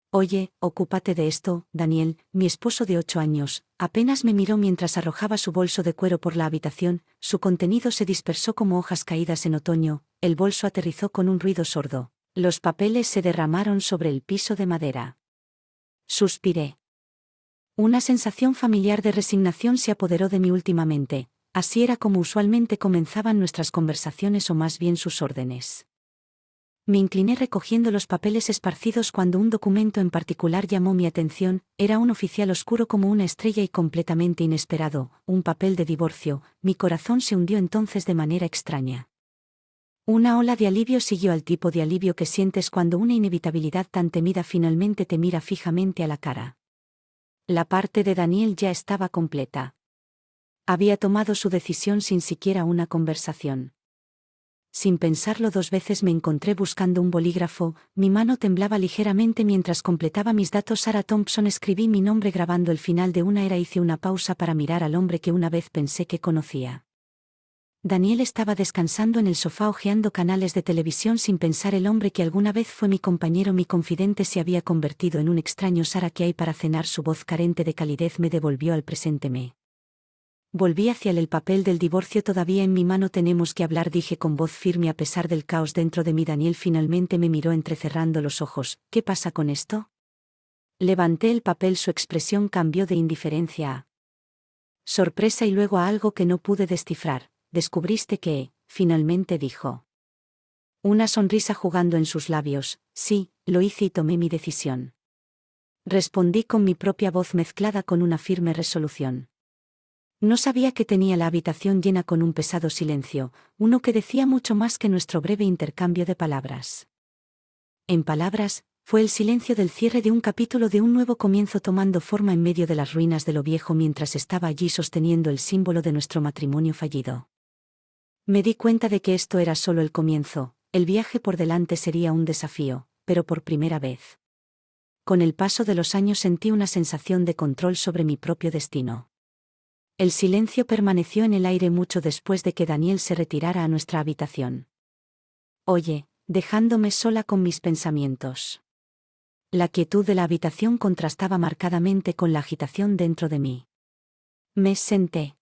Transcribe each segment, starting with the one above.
Oye, ocúpate de esto, Daniel, mi esposo de 8 años, apenas me miró mientras arrojaba su bolso de cuero por la habitación, su contenido se dispersó como hojas caídas en otoño, el bolso aterrizó con un ruido sordo, los papeles se derramaron sobre el piso de madera. Suspiré. Una sensación familiar de resignación se apoderó de mí últimamente, así era como usualmente comenzaban nuestras conversaciones o más bien sus órdenes. Me incliné recogiendo los papeles esparcidos cuando un documento en particular llamó mi atención, era un oficial oscuro como una estrella y completamente inesperado, un papel de divorcio, mi corazón se hundió entonces de manera extraña. Una ola de alivio siguió al tipo de alivio que sientes cuando una inevitabilidad tan temida finalmente te mira fijamente a la cara. La parte de Daniel ya estaba completa. Había tomado su decisión sin siquiera una conversación. Sin pensarlo 2 veces me encontré buscando un bolígrafo, mi mano temblaba ligeramente mientras completaba mis datos. Sarah Thompson, escribí mi nombre grabando el final de una era. Hice una pausa para mirar al hombre que una vez pensé que conocía. Daniel estaba descansando en el sofá hojeando canales de televisión sin pensar. El hombre que alguna vez fue mi compañero, mi confidente, se había convertido en un extraño. Sara, ¿qué hay para cenar? Su voz carente de calidez me devolvió al presente. Volví hacia el papel del divorcio todavía en mi mano. Tenemos que hablar, dije con voz firme a pesar del caos dentro de mí. Daniel finalmente me miró entrecerrando los ojos. ¿Qué pasa con esto? Levanté el papel, su expresión cambió de indiferencia a sorpresa y luego a algo que no pude descifrar. Descubriste que, finalmente dijo. Una sonrisa jugando en sus labios. Sí, lo hice y tomé mi decisión. Respondí con mi propia voz mezclada con una firme resolución. No sabía que tenía la habitación llena con un pesado silencio, uno que decía mucho más que nuestro breve intercambio de palabras. En palabras, fue el silencio del cierre de un capítulo, de un nuevo comienzo tomando forma en medio de las ruinas de lo viejo mientras estaba allí sosteniendo el símbolo de nuestro matrimonio fallido. Me di cuenta de que esto era solo el comienzo, el viaje por delante sería un desafío, pero por primera vez. Con el paso de los años sentí una sensación de control sobre mi propio destino. El silencio permaneció en el aire mucho después de que Daniel se retirara a nuestra habitación. Oye, dejándome sola con mis pensamientos. La quietud de la habitación contrastaba marcadamente con la agitación dentro de mí. Me senté.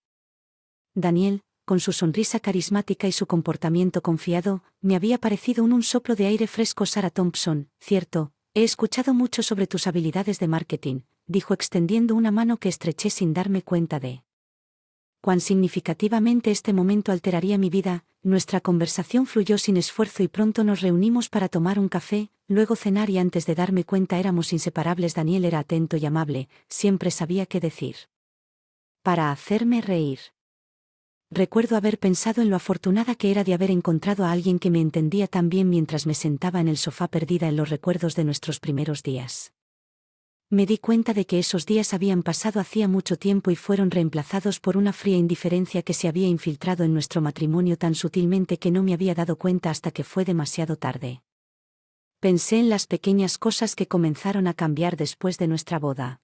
Daniel, con su sonrisa carismática y su comportamiento confiado, me había parecido un soplo de aire fresco. Sarah Thompson, cierto, he escuchado mucho sobre tus habilidades de marketing, dijo extendiendo una mano que estreché sin darme cuenta de cuán significativamente este momento alteraría mi vida. Nuestra conversación fluyó sin esfuerzo y pronto nos reunimos para tomar un café, luego cenar y antes de darme cuenta éramos inseparables. Daniel era atento y amable, siempre sabía qué decir para hacerme reír. Recuerdo haber pensado en lo afortunada que era de haber encontrado a alguien que me entendía tan bien mientras me sentaba en el sofá perdida en los recuerdos de nuestros primeros días. Me di cuenta de que esos días habían pasado hacía mucho tiempo y fueron reemplazados por una fría indiferencia que se había infiltrado en nuestro matrimonio tan sutilmente que no me había dado cuenta hasta que fue demasiado tarde. Pensé en las pequeñas cosas que comenzaron a cambiar después de nuestra boda.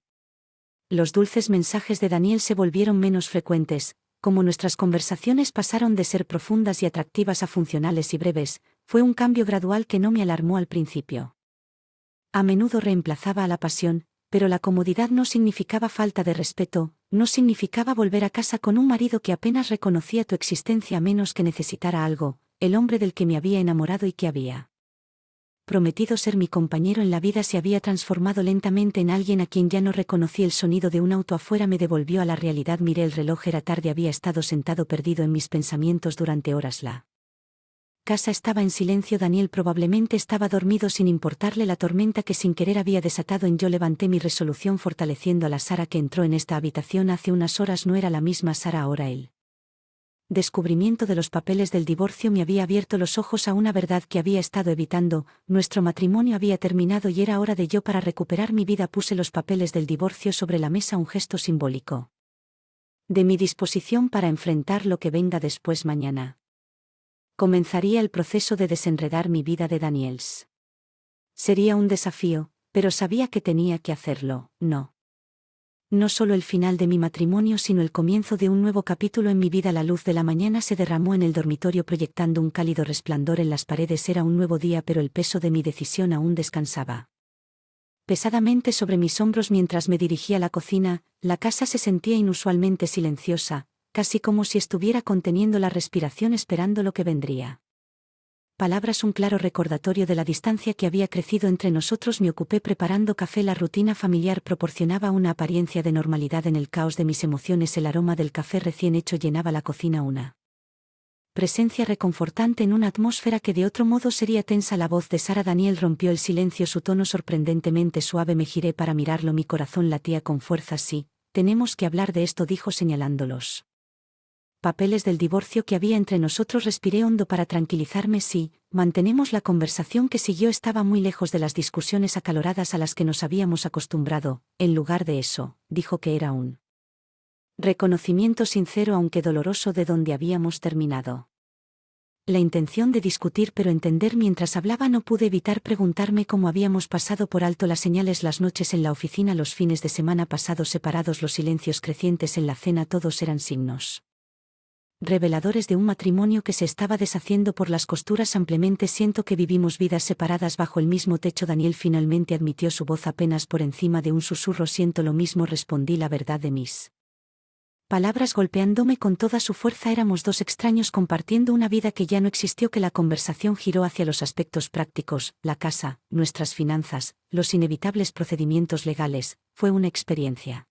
Los dulces mensajes de Daniel se volvieron menos frecuentes, como nuestras conversaciones pasaron de ser profundas y atractivas a funcionales y breves. Fue un cambio gradual que no me alarmó al principio. A menudo reemplazaba a la pasión, pero la comodidad no significaba falta de respeto, no significaba volver a casa con un marido que apenas reconocía tu existencia a menos que necesitara algo, el hombre del que me había enamorado y que había prometido ser mi compañero en la vida se había transformado lentamente en alguien a quien ya no reconocí. El sonido de un auto afuera me devolvió a la realidad. Miré el reloj, era tarde, había estado sentado perdido en mis pensamientos durante horas. La casa estaba en silencio. Daniel probablemente estaba dormido sin importarle la tormenta que sin querer había desatado en yo. Levanté mi resolución fortaleciendo a la Sara que entró en esta habitación hace unas horas. No era la misma Sara ahora. El descubrimiento de los papeles del divorcio me había abierto los ojos a una verdad que había estado evitando. Nuestro matrimonio había terminado y era hora de yo para recuperar mi vida. Puse los papeles del divorcio sobre la mesa, un gesto simbólico de mi disposición para enfrentar lo que venga después. Mañana comenzaría el proceso de desenredar mi vida de Daniels. Sería un desafío, pero sabía que tenía que hacerlo. No solo el final de mi matrimonio, sino el comienzo de un nuevo capítulo en mi vida. La luz de la mañana se derramó en el dormitorio proyectando un cálido resplandor en las paredes. Era un nuevo día, pero el peso de mi decisión aún descansaba pesadamente sobre mis hombros mientras me dirigía a la cocina. La casa se sentía inusualmente silenciosa, casi como si estuviera conteniendo la respiración esperando lo que vendría. Palabras, un claro recordatorio de la distancia que había crecido entre nosotros. Me ocupé preparando café. La rutina familiar proporcionaba una apariencia de normalidad en el caos de mis emociones. El aroma del café recién hecho llenaba la cocina, una presencia reconfortante en una atmósfera que de otro modo sería tensa. La voz de Sara Daniel rompió el silencio, su tono sorprendentemente suave. Me giré para mirarlo, mi corazón latía con fuerza. Sí, tenemos que hablar de esto, dijo señalándolos papeles del divorcio que había entre nosotros. Respiré hondo para tranquilizarme. Sí, mantenemos la conversación que siguió estaba muy lejos de las discusiones acaloradas a las que nos habíamos acostumbrado. En lugar de eso, dijo que era un reconocimiento sincero aunque doloroso de donde habíamos terminado. La intención de discutir pero entender. Mientras hablaba no pude evitar preguntarme cómo habíamos pasado por alto las señales, las noches en la oficina, los fines de semana pasados separados, los silencios crecientes en la cena. Todos eran signos reveladores de un matrimonio que se estaba deshaciendo por las costuras. Ampliamente siento que vivimos vidas separadas bajo el mismo techo. Daniel finalmente admitió, su voz apenas por encima de un susurro. Siento lo mismo, respondí, la verdad de mis palabras golpeándome con toda su fuerza. Éramos dos extraños compartiendo una vida que ya no existió. Que la conversación giró hacia los aspectos prácticos, la casa, nuestras finanzas, los inevitables procedimientos legales. Fue una experiencia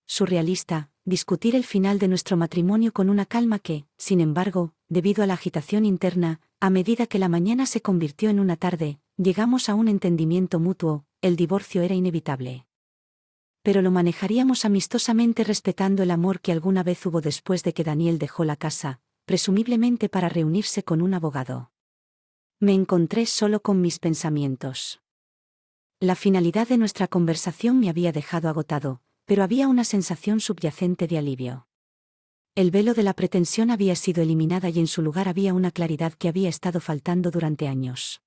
surrealista, discutir el final de nuestro matrimonio con una calma que, sin embargo, debido a la agitación interna, a medida que la mañana se convirtió en una tarde, llegamos a un entendimiento mutuo. El divorcio era inevitable. Pero lo manejaríamos amistosamente, respetando el amor que alguna vez hubo. Después de que Daniel dejó la casa, presumiblemente para reunirse con un abogado, me encontré solo con mis pensamientos. La finalidad de nuestra conversación me había dejado agotado, pero había una sensación subyacente de alivio. El velo de la pretensión había sido eliminada y en su lugar había una claridad que había estado faltando durante años.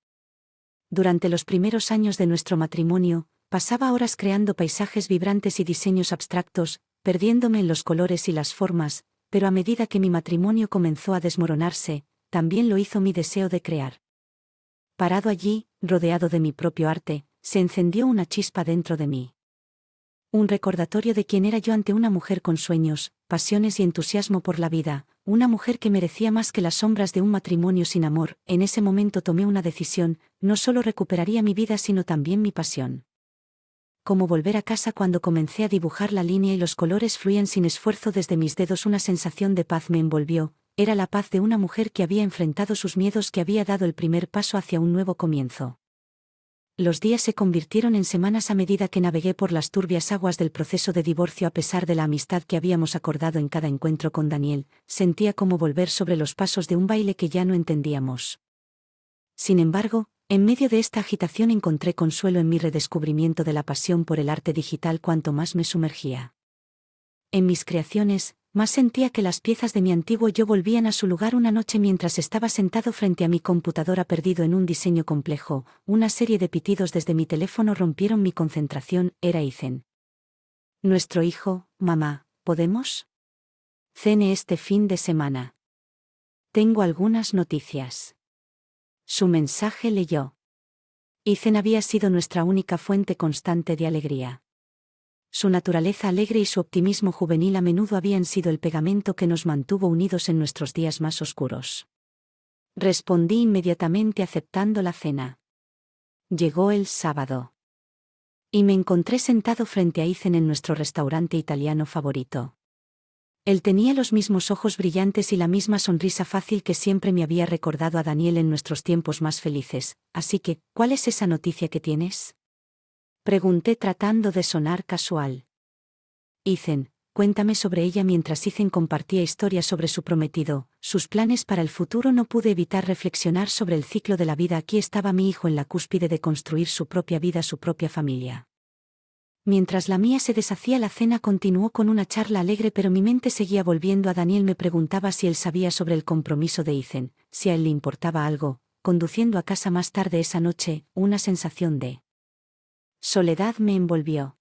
Durante los primeros años de nuestro matrimonio, pasaba horas creando paisajes vibrantes y diseños abstractos, perdiéndome en los colores y las formas, pero a medida que mi matrimonio comenzó a desmoronarse, también lo hizo mi deseo de crear. Parado allí, rodeado de mi propio arte, se encendió una chispa dentro de mí. Un recordatorio de quién era yo ante una mujer con sueños, pasiones y entusiasmo por la vida, una mujer que merecía más que las sombras de un matrimonio sin amor. En ese momento tomé una decisión: no solo recuperaría mi vida sino también mi pasión. Como volver a casa. Cuando comencé a dibujar, la línea y los colores fluían sin esfuerzo desde mis dedos. Una sensación de paz me envolvió. Era la paz de una mujer que había enfrentado sus miedos, que había dado el primer paso hacia un nuevo comienzo. Los días se convirtieron en semanas a medida que navegué por las turbias aguas del proceso de divorcio. A pesar de la amistad que habíamos acordado en cada encuentro con Daniel, sentía como volver sobre los pasos de un baile que ya no entendíamos. Sin embargo, en medio de esta agitación encontré consuelo en mi redescubrimiento de la pasión por el arte digital. Cuanto más me sumergía en mis creaciones, más sentía que las piezas de mi antiguo yo volvían a su lugar. Una noche, mientras estaba sentado frente a mi computadora perdido en un diseño complejo, una serie de pitidos desde mi teléfono rompieron mi concentración. Era Ethan. Nuestro hijo. Mamá, ¿podemos cene este fin de semana? Tengo algunas noticias. Su mensaje leyó. Ethan había sido nuestra única fuente constante de alegría. Su naturaleza alegre y su optimismo juvenil a menudo habían sido el pegamento que nos mantuvo unidos en nuestros días más oscuros. Respondí inmediatamente aceptando la cena. Llegó el sábado. Y me encontré sentado frente a Ethan en nuestro restaurante italiano favorito. Él tenía los mismos ojos brillantes y la misma sonrisa fácil que siempre me había recordado a Daniel en nuestros tiempos más felices. Así que, ¿cuál es esa noticia que tienes?, pregunté tratando de sonar casual. Ethan, cuéntame sobre ella. Mientras Ethan compartía historias sobre su prometido, sus planes para el futuro, no pude evitar reflexionar sobre el ciclo de la vida. Aquí estaba mi hijo en la cúspide de construir su propia vida, su propia familia. Mientras la mía se deshacía, la cena continuó con una charla alegre, pero mi mente seguía volviendo a Daniel. Me preguntaba si él sabía sobre el compromiso de Ethan, si a él le importaba algo. Conduciendo a casa más tarde esa noche, una sensación de soledad me envolvió.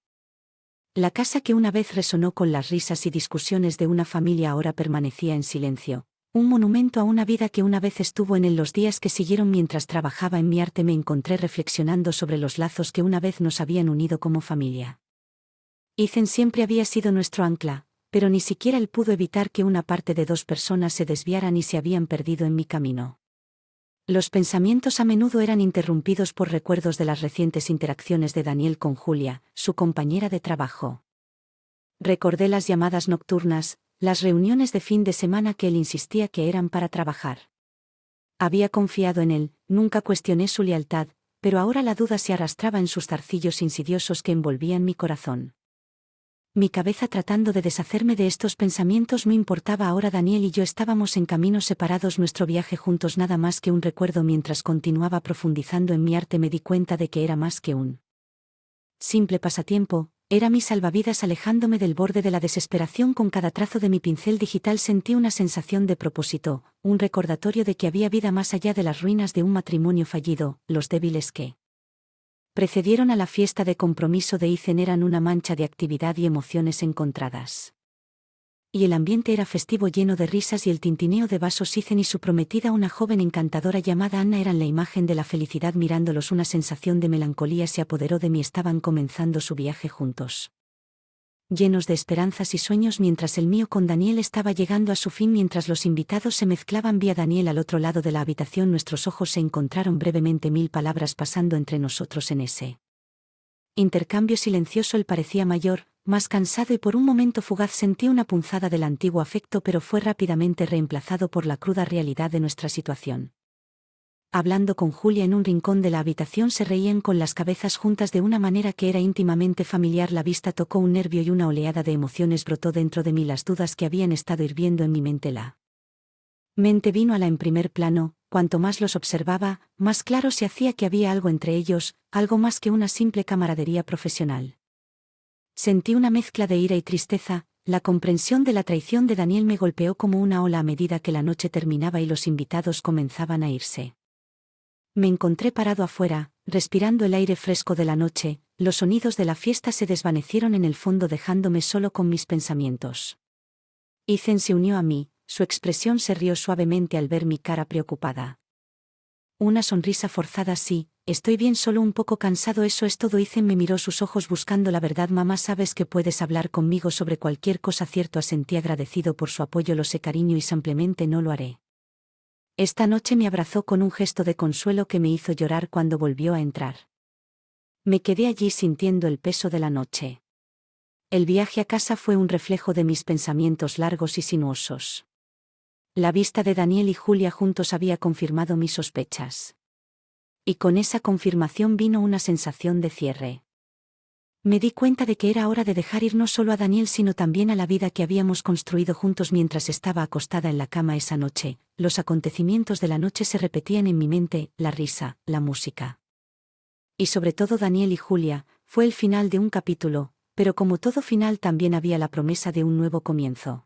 La casa que una vez resonó con las risas y discusiones de una familia ahora permanecía en silencio. Un monumento a una vida que una vez estuvo en él. Los días que siguieron mientras trabajaba en mi arte me encontré reflexionando sobre los lazos que una vez nos habían unido como familia. Ethan siempre había sido nuestro ancla, pero ni siquiera él pudo evitar que una parte de dos personas se desviaran y se habían perdido en mi camino. Los pensamientos a menudo eran interrumpidos por recuerdos de las recientes interacciones de Daniel con Julia, su compañera de trabajo. Recordé las llamadas nocturnas, las reuniones de fin de semana que él insistía que eran para trabajar. Había confiado en él, nunca cuestioné su lealtad, pero ahora la duda se arrastraba en sus zarcillos insidiosos que envolvían mi corazón. Mi cabeza tratando de deshacerme de estos pensamientos. No importaba ahora. Daniel y yo estábamos en caminos separados. Nuestro viaje juntos nada más que un recuerdo. Mientras continuaba profundizando en mi arte me di cuenta de que era más que un simple pasatiempo, era mi salvavidas alejándome del borde de la desesperación. Con cada trazo de mi pincel digital sentí una sensación de propósito, un recordatorio de que había vida más allá de las ruinas de un matrimonio fallido. Los débiles que precedieron a la fiesta de compromiso de Ethan eran una mancha de actividad y emociones encontradas. Y el ambiente era festivo, lleno de risas y el tintineo de vasos. Ethan y su prometida, una joven encantadora llamada Anna, eran la imagen de la felicidad. Mirándolos, una sensación de melancolía se apoderó de mí. Estaban comenzando su viaje juntos, llenos de esperanzas y sueños, mientras el mío con Daniel estaba llegando a su fin. Mientras los invitados se mezclaban, vi a Daniel al otro lado de la habitación. Nuestros ojos se encontraron brevemente, 1000 palabras pasando entre nosotros en ese intercambio silencioso. Él parecía mayor, más cansado y por un momento fugaz sentí una punzada del antiguo afecto, pero fue rápidamente reemplazado por la cruda realidad de nuestra situación. Hablando con Julia en un rincón de la habitación, se reían con las cabezas juntas de una manera que era íntimamente familiar. La vista tocó un nervio y una oleada de emociones brotó dentro de mí. Las dudas que habían estado hirviendo en mi mente, la mente vino a la en primer plano. Cuanto más los observaba, más claro se hacía que había algo entre ellos, algo más que una simple camaradería profesional. Sentí una mezcla de ira y tristeza. La comprensión de la traición de Daniel me golpeó como una ola a medida que la noche terminaba y los invitados comenzaban a irse. Me encontré parado afuera, respirando el aire fresco de la noche. Los sonidos de la fiesta se desvanecieron en el fondo, dejándome solo con mis pensamientos. Ethan se unió a mí, su expresión se rió suavemente al ver mi cara preocupada. Una sonrisa forzada. Sí, estoy bien, solo un poco cansado, eso es todo. Ethan me miró, sus ojos buscando la verdad. Mamá, sabes que puedes hablar conmigo sobre cualquier cosa. Cierto, asentí agradecido por su apoyo. Lo sé, cariño, y simplemente no lo haré. Esta noche me abrazó con un gesto de consuelo que me hizo llorar cuando volvió a entrar. Me quedé allí sintiendo el peso de la noche. El viaje a casa fue un reflejo de mis pensamientos largos y sinuosos. La vista de Daniel y Julia juntos había confirmado mis sospechas. Y con esa confirmación vino una sensación de cierre. Me di cuenta de que era hora de dejar ir no solo a Daniel sino también a la vida que habíamos construido juntos. Mientras estaba acostada en la cama esa noche, los acontecimientos de la noche se repetían en mi mente, la risa, la música. Y sobre todo Daniel y Julia. Fue el final de un capítulo, pero como todo final también había la promesa de un nuevo comienzo.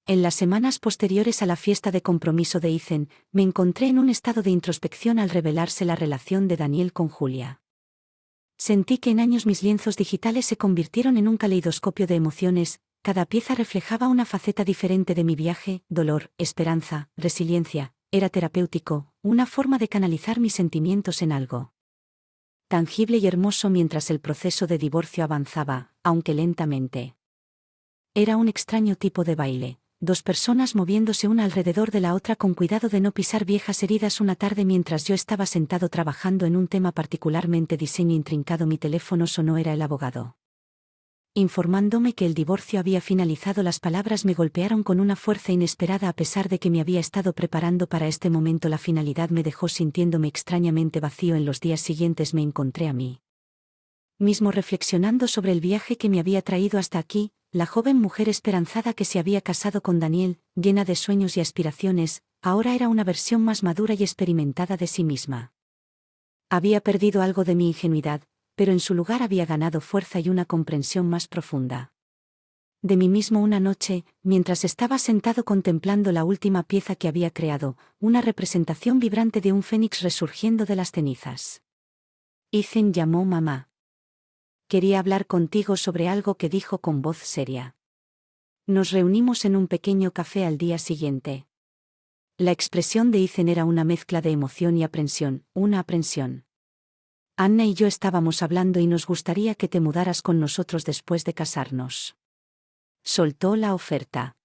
En las semanas posteriores a la fiesta de compromiso de Ethan, me encontré en un estado de introspección al revelarse la relación de Daniel con Julia. Sentí que en años mis lienzos digitales se convirtieron en un caleidoscopio de emociones. Cada pieza reflejaba una faceta diferente de mi viaje: dolor, esperanza, resiliencia. Era terapéutico, una forma de canalizar mis sentimientos en algo tangible y hermoso. Mientras el proceso de divorcio avanzaba, aunque lentamente. Era un extraño tipo de baile. Dos personas moviéndose una alrededor de la otra con cuidado de no pisar viejas heridas. Una tarde, mientras yo estaba sentado trabajando en un tema particularmente diseño intrincado, mi teléfono sonó. Era el abogado, informándome que el divorcio había finalizado. Las palabras me golpearon con una fuerza inesperada. A pesar de que me había estado preparando para este momento, la finalidad me dejó sintiéndome extrañamente vacío. En los días siguientes me encontré a mí mismo reflexionando sobre el viaje que me había traído hasta aquí. La joven mujer esperanzada que se había casado con Daniel, llena de sueños y aspiraciones, ahora era una versión más madura y experimentada de sí misma. Había perdido algo de mi ingenuidad, pero en su lugar había ganado fuerza y una comprensión más profunda de mí mismo. Una noche, mientras estaba sentado contemplando la última pieza que había creado, una representación vibrante de un fénix resurgiendo de las cenizas. Ethan llamó: mamá. Quería hablar contigo sobre algo, que dijo con voz seria. Nos reunimos en un pequeño café al día siguiente. La expresión de Ethan era una mezcla de emoción y aprensión, una aprensión. Anna y yo estábamos hablando y nos gustaría que te mudaras con nosotros después de casarnos. Soltó la oferta.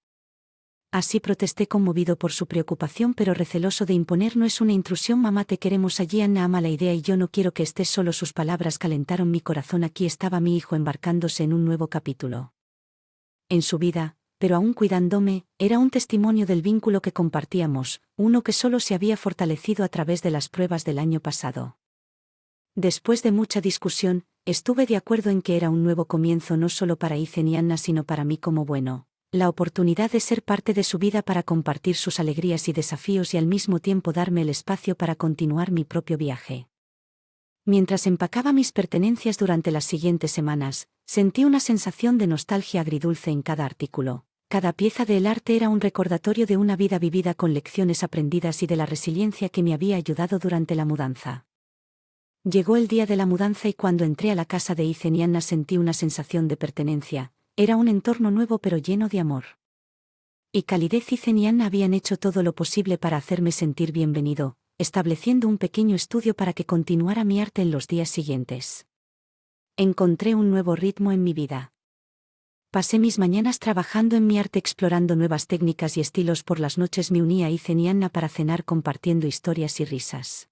Así protesté conmovido por su preocupación pero receloso de imponer. No es una intrusión, mamá, te queremos allí. Anna ama la idea y yo no quiero que estés solo. Sus palabras calentaron mi corazón. Aquí estaba mi hijo embarcándose en un nuevo capítulo en su vida, pero aún cuidándome. Era un testimonio del vínculo que compartíamos, uno que solo se había fortalecido a través de las pruebas del año pasado. Después de mucha discusión, estuve de acuerdo en que era un nuevo comienzo no solo para Ethan y Anna sino para mí como bueno. La oportunidad de ser parte de su vida para compartir sus alegrías y desafíos y al mismo tiempo darme el espacio para continuar mi propio viaje. Mientras empacaba mis pertenencias durante las siguientes semanas, sentí una sensación de nostalgia agridulce en cada artículo. Cada pieza del arte era un recordatorio de una vida vivida con lecciones aprendidas y de la resiliencia que me había ayudado durante la mudanza. Llegó el día de la mudanza y cuando entré a la casa de Ethan y Anna sentí una sensación de pertenencia. Era un entorno nuevo pero lleno de amor y calidez. Ethan y Anna habían hecho todo lo posible para hacerme sentir bienvenido, estableciendo un pequeño estudio para que continuara mi arte en los días siguientes. Encontré un nuevo ritmo en mi vida. Pasé mis mañanas trabajando en mi arte, explorando nuevas técnicas y estilos. Por las noches me uní a Ethan y Anna para cenar compartiendo historias y risas.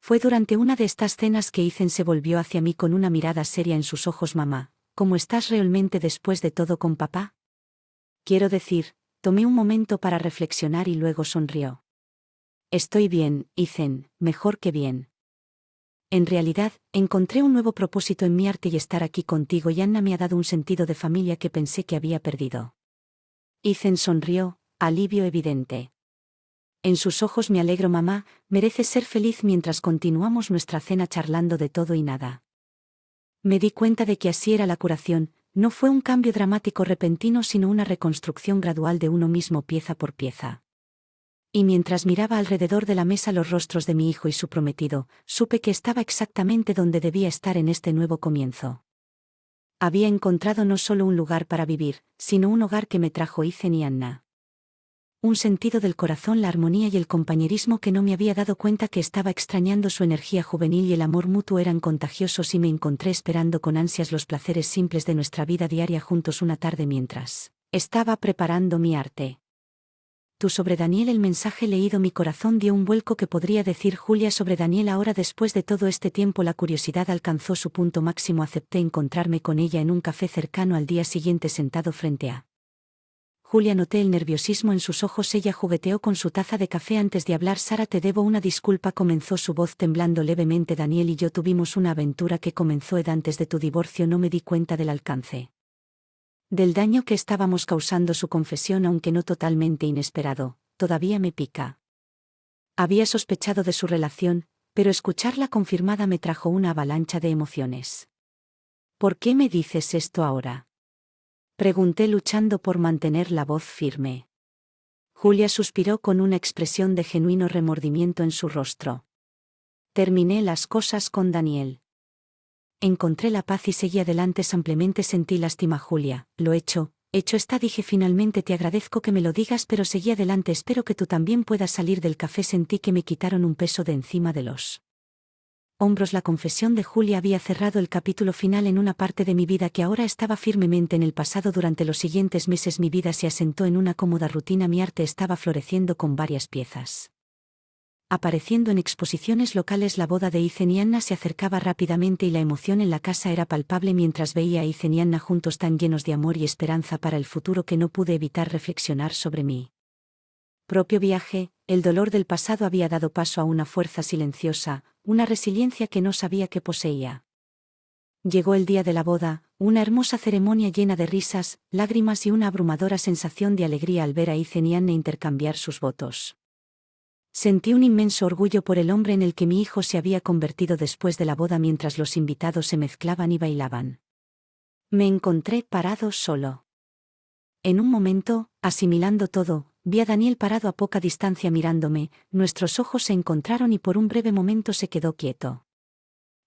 Fue durante una de estas cenas que Ethan se volvió hacia mí con una mirada seria en sus ojos. Mamá, ¿cómo estás realmente después de todo con papá? Quiero decir, tomé un momento para reflexionar y luego sonrió. Estoy bien, Ethan, mejor que bien. En realidad, encontré un nuevo propósito en mi arte y estar aquí contigo y Anna me ha dado un sentido de familia que pensé que había perdido. Ethan sonrió, alivio evidente. En sus ojos: me alegro, mamá, mereces ser feliz. Mientras continuamos nuestra cena charlando de todo y nada. Me di cuenta de que así era la curación, no fue un cambio dramático repentino sino una reconstrucción gradual de uno mismo pieza por pieza. Y mientras miraba alrededor de la mesa los rostros de mi hijo y su prometido, supe que estaba exactamente donde debía estar en este nuevo comienzo. Había encontrado no solo un lugar para vivir, sino un hogar que me trajo Ethan y Anna. Un sentido del corazón, la armonía y el compañerismo que no me había dado cuenta que estaba extrañando. Su energía juvenil y el amor mutuo eran contagiosos y me encontré esperando con ansias los placeres simples de nuestra vida diaria juntos una tarde mientras estaba preparando mi arte. Tú sobre Daniel. El mensaje leído. Mi corazón dio un vuelco. ¿Qué podría decir Julia sobre Daniel ahora después de todo este tiempo? La curiosidad alcanzó su punto máximo. Acepté encontrarme con ella en un café cercano al día siguiente sentado frente a Julia. Noté el nerviosismo en sus ojos. Ella jugueteó con su taza de café antes de hablar. Sara, te debo una disculpa, comenzó su voz temblando levemente. Daniel y yo tuvimos una aventura que comenzó antes de tu divorcio. No me di cuenta del alcance del daño que estábamos causando. Su confesión, aunque no totalmente inesperado, todavía me pica. Había sospechado de su relación, pero escucharla confirmada me trajo una avalancha de emociones. ¿Por qué me dices esto ahora?, pregunté luchando por mantener la voz firme. Julia suspiró con una expresión de genuino remordimiento en su rostro. Terminé las cosas con Daniel. Encontré la paz y seguí adelante. Simplemente sentí lástima. Julia, lo hecho está, dije finalmente. Te agradezco que me lo digas, pero seguí adelante. Espero que tú también puedas salir del café. Sentí que me quitaron un peso de encima de los hombros. La confesión de Julia había cerrado el capítulo final en una parte de mi vida que ahora estaba firmemente en el pasado. Durante los siguientes meses mi vida se asentó en una cómoda rutina. Mi arte estaba floreciendo con varias piezas apareciendo en exposiciones locales. La boda de Ethan y Anna se acercaba rápidamente y la emoción en la casa era palpable mientras veía a Ethan y Anna juntos tan llenos de amor y esperanza para el futuro que no pude evitar reflexionar sobre mí propio viaje. El dolor del pasado había dado paso a una fuerza silenciosa, una resiliencia que no sabía que poseía. Llegó el día de la boda, una hermosa ceremonia llena de risas, lágrimas y una abrumadora sensación de alegría al ver a Ethan y Anna intercambiar sus votos. Sentí un inmenso orgullo por el hombre en el que mi hijo se había convertido después de la boda. Mientras los invitados se mezclaban y bailaban, me encontré parado solo. En un momento, asimilando todo, vi a Daniel parado a poca distancia mirándome. Nuestros ojos se encontraron y por un breve momento se quedó quieto.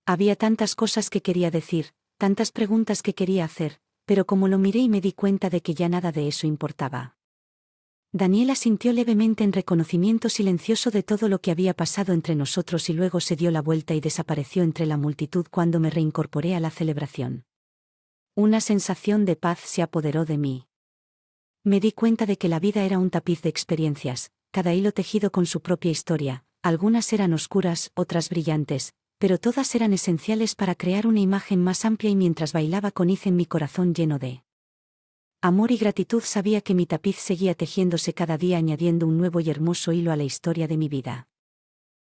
Había tantas cosas que quería decir, tantas preguntas que quería hacer, pero como lo miré y me di cuenta de que ya nada de eso importaba. Daniel asintió levemente en reconocimiento silencioso de todo lo que había pasado entre nosotros y luego se dio la vuelta y desapareció entre la multitud cuando me reincorporé a la celebración. Una sensación de paz se apoderó de mí. Me di cuenta de que la vida era un tapiz de experiencias, cada hilo tejido con su propia historia, algunas eran oscuras, otras brillantes, pero todas eran esenciales para crear una imagen más amplia y mientras bailaba con Ethan mi corazón lleno de amor y gratitud sabía que mi tapiz seguía tejiéndose cada día añadiendo un nuevo y hermoso hilo a la historia de mi vida.